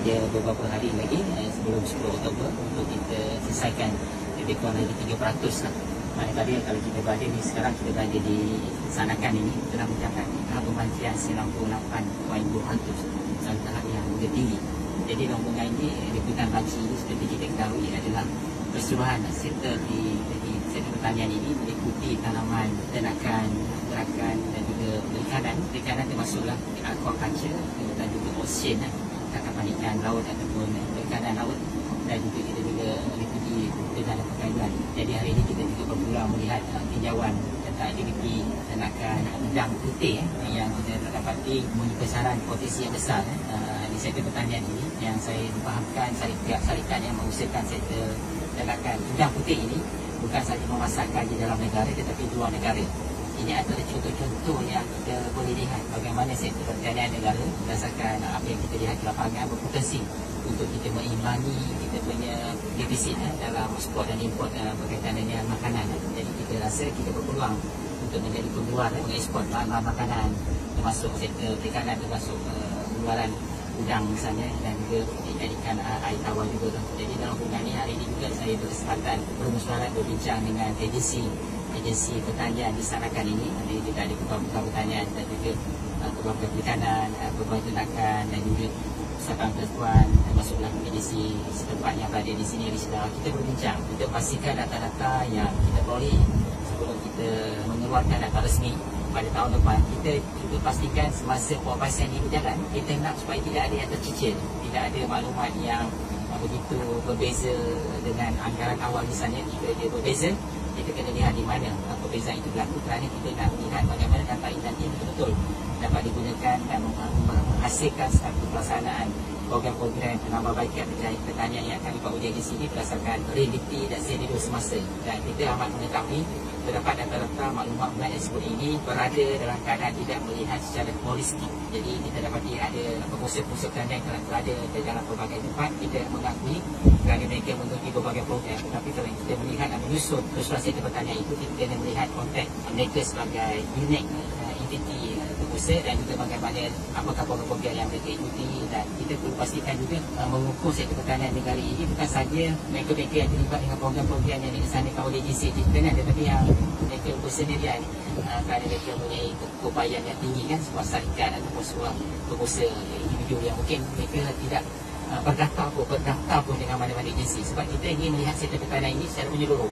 ada beberapa hari lagi sebelum 10 Oktober untuk kita selesaikan lebih kurang lagi 3% lah. Manakala kalau kita berada ni sekarang, kita berada di Sanakan ini telah mencapai tahap pembantian 98.2% dalam tahap yang tinggi. Jadi rombongan ini liputan pagi ini seperti kita ketahui adalah keseluruhan sektor di sektor pertanian ini meliputi tanaman, ternakan, gerakan dan juga perikanan. Perikanan termasuklah aquaculture dan juga ocean, tangkapan ikan laut ataupun perikanan laut, dan juga kita juga meliputi perikanan perkainan. Jadi hari ini kita juga berpulang melihat tinjauan tentang aktiviti ternakan udang putih yang kita dapati mempunyai besaran potensi yang besar di sektor pertanian ini, yang saya fahamkan syarikat yang mengusahakan sektor ternakan udang putih ini bukan sahaja memasarkan di dalam negara tetapi di luar negara. Ini adalah contoh-contoh yang kita boleh lihat bagaimana sektor pertanian negara berdasarkan apa yang kita lihat di lapangan berpotensi untuk kita mengimbangi kita punya defisit dalam ekspor dan import berkaitan dengan makanan. Jadi kita rasa kita berpeluang untuk menjadi pengeluar mengekspor bahan-bahan makanan, termasuk sektor perikanan, termasuk pengeluaran udang misalnya, dan juga ikan air tawar juga. Jadi dalam hubungan ini hari ini juga saya berkesempatan bermusyawarah berbincang dengan agensi pertanian di Sanakan ini. Jadi kita ada ketua pertanian dan juga ketua perikanan, ketua ternakan dan juga Sabang Persekutuan, termasuklah agensi setempat yang berada di sini. Kita berbincang, kita pastikan data-data yang kita peroleh sebelum kita mengeluarkan data resmi pada tahun depan. Kita juga pastikan semasa pengupasan ini berjalan, kita nak supaya tidak ada yang tercicir, tidak ada maklumat yang begitu berbeza dengan anggaran awal misalnya. Jika dia berbeza, kita kena lihat di mana perbezaan itu berlaku, kerana kita nak lihat bagaimana data ini nanti betul-betul dapat digunakan dan menghasilkan satu pelaksanaan program-program penambahbaikan pertanian yang akan dibuat oleh agensi ini berdasarkan realiti dan senario semasa. Dan kita amat mengetahui terdapat data-data maklumat bulan yang sebut ini berada dalam keadaan tidak melihat secara holistik. Jadi kita dapati ada pengusaha-pengusaha pertanian yang berada di dalam pelbagai tempat. Kita mengakui kerana mereka mengikuti berbagai program, tetapi kalau kita melihat dan menyusun keseluruhan sektor pertanian itu, kita kena melihat konteks mereka sebagai unik entiti pengusaha dan juga bagaimana apakah program-program yang mereka ikuti. Dan kita perlu pastikan juga mengukur sektor pertanian negara ini bukan sahaja mereka-mereka yang terlibat dengan program-program yang dilaksanakan oleh agensi pertanian, tetapi yang mereka bersendirian kerana mereka mempunyai keupayaan yang tinggi kan, sebuah syarikat ataupun sebuah pengusaha individu yang mungkin mereka tidak berdaftar pun dengan mana-mana agensi. Sebab kita ingin melihat sektor pertanian ini secara menyeluruh.